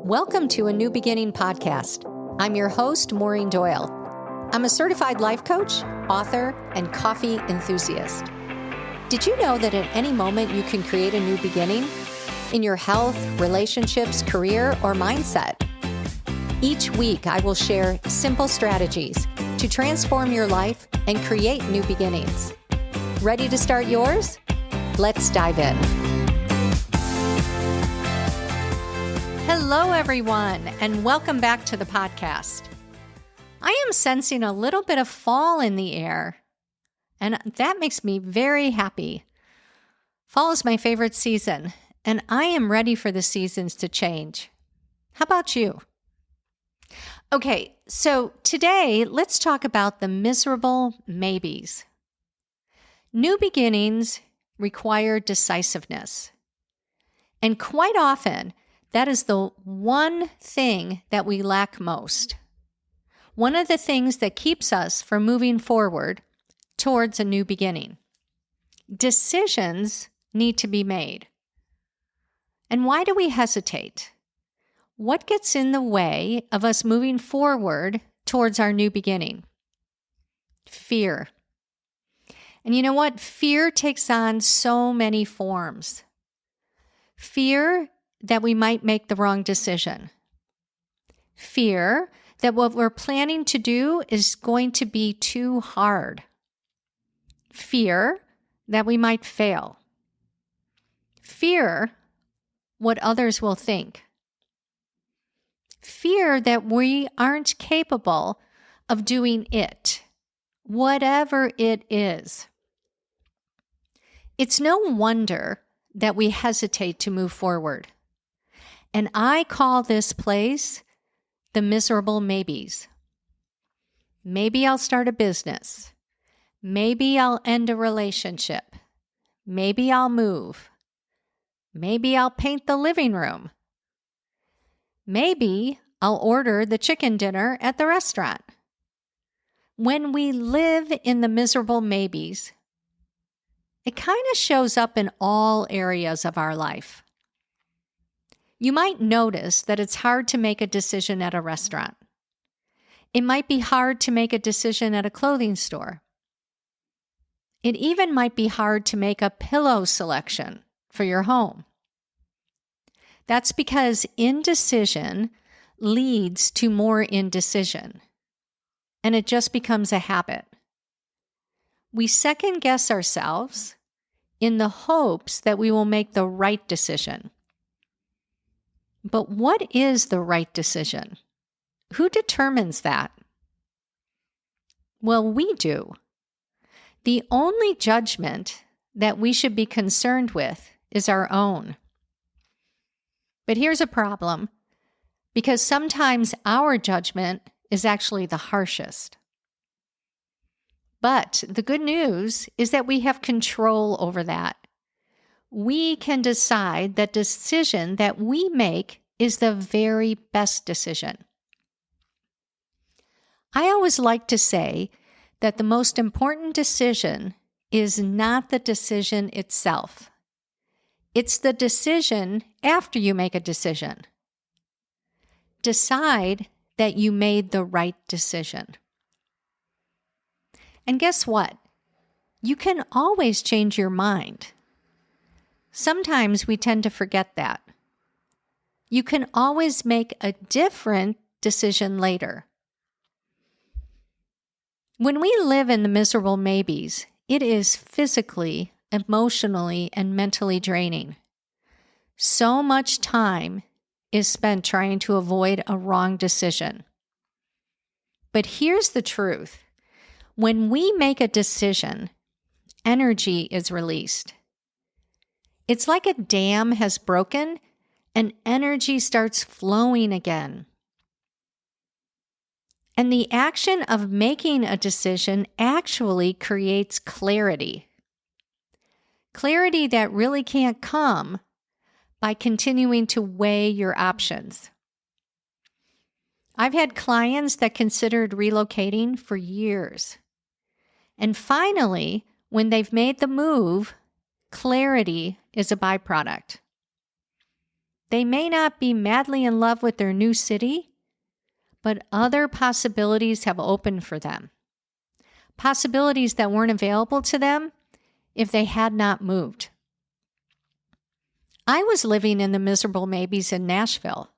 Welcome to a New Beginning podcast. I'm your host, Maureen Doyle. I'm a certified life coach, author, and coffee enthusiast. Did you know that at any moment you can create a new beginning in your health, relationships, career, or mindset? Each week, I will share simple strategies to transform your life and create new beginnings. Ready to start yours? Let's dive in. Hello, everyone, and welcome back to the podcast. I am sensing a little bit of fall in the air, and that makes me very happy. Fall is my favorite season, and I am ready for the seasons to change. How about you? Okay, so today let's talk about the miserable maybes. New beginnings require decisiveness, and quite often, that is the one thing that we lack most. One of the things that keeps us from moving forward towards a new beginning. Decisions need to be made. And why do we hesitate? What gets in the way of us moving forward towards our new beginning? Fear. And you know what? Fear takes on so many forms. Fear that we might make the wrong decision. Fear that what we're planning to do is going to be too hard. Fear that we might fail. Fear what others will think. Fear that we aren't capable of doing it, whatever it is. It's no wonder that we hesitate to move forward. And I call this place the miserable maybes. Maybe I'll start a business. Maybe I'll end a relationship. Maybe I'll move. Maybe I'll paint the living room. Maybe I'll order the chicken dinner at the restaurant. When we live in the miserable maybes, it kind of shows up in all areas of our life. You might notice that it's hard to make a decision at a restaurant. It might be hard to make a decision at a clothing store. It even might be hard to make a pillow selection for your home. That's because indecision leads to more indecision, and it just becomes a habit. We second guess ourselves in the hopes that we will make the right decision. But what is the right decision? Who determines that? Well, we do. The only judgment that we should be concerned with is our own. But here's a problem, because sometimes our judgment is actually the harshest. But the good news is that we have control over that. We can decide that decision that we make is the very best decision. I always like to say that the most important decision is not the decision itself. It's the decision after you make a decision. Decide that you made the right decision. And guess what? You can always change your mind. Sometimes we tend to forget that. You can always make a different decision later. When we live in the miserable maybes, it is physically, emotionally, and mentally draining. So much time is spent trying to avoid a wrong decision. But here's the truth. When we make a decision, energy is released. It's like a dam has broken and energy starts flowing again. And the action of making a decision actually creates clarity. Clarity that really can't come by continuing to weigh your options. I've had clients that considered relocating for years. And finally, when they've made the move, clarity is a byproduct. They may not be madly in love with their new city, but other possibilities have opened for them. Possibilities that weren't available to them if they had not moved. I was living in the miserable maybes in Nashville.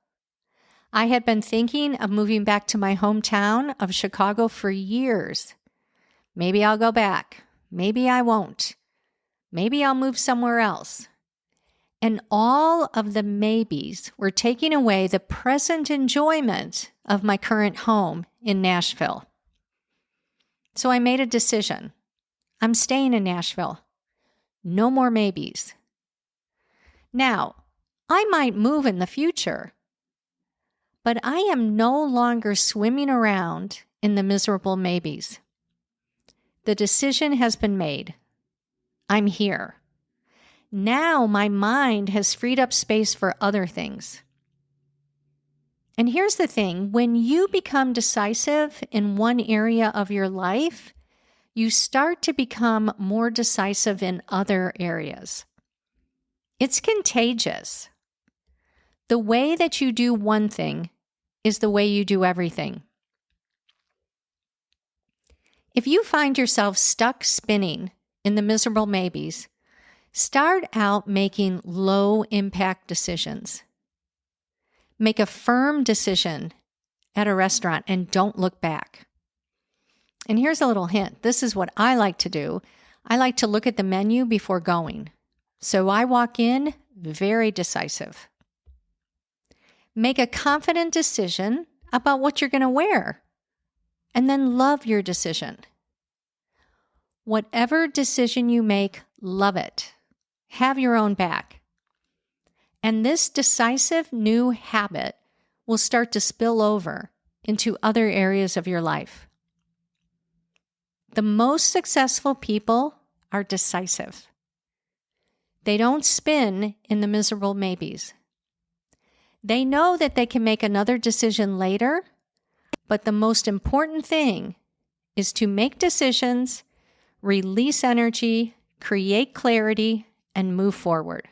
I had been thinking of moving back to my hometown of Chicago for years. Maybe I'll go back. Maybe I won't. Maybe I'll move somewhere else. And all of the maybes were taking away the present enjoyment of my current home in Nashville. So I made a decision. I'm staying in Nashville. No more maybes. Now, I might move in the future, but I am no longer swimming around in the miserable maybes. The decision has been made. I'm here. Now my mind has freed up space for other things. And here's the thing, when you become decisive in one area of your life, you start to become more decisive in other areas. It's contagious. The way that you do one thing is the way you do everything. If you find yourself stuck spinning in the miserable maybes, start out making low-impact decisions. Make a firm decision at a restaurant and don't look back. And here's a little hint. This is what I like to do. I like to look at the menu before going. So I walk in very decisive. Make a confident decision about what you're going to wear, and then love your decision. Whatever decision you make, love it. Have your own back. And this decisive new habit will start to spill over into other areas of your life. The most successful people are decisive. They don't spin in the miserable maybes. They know that they can make another decision later, but the most important thing is to make decisions, release energy, create clarity, and move forward.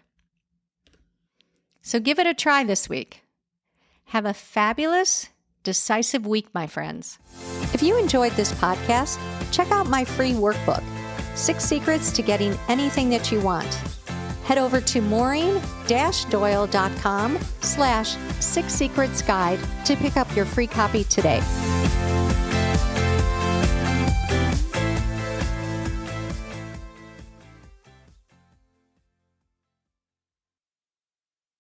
So give it a try this week. Have a fabulous, decisive week, my friends. If you enjoyed this podcast, check out my free workbook, 6 Secrets to Getting Anything That You Want. Head over to maureen-doyle.com/6secretsguide to pick up your free copy today.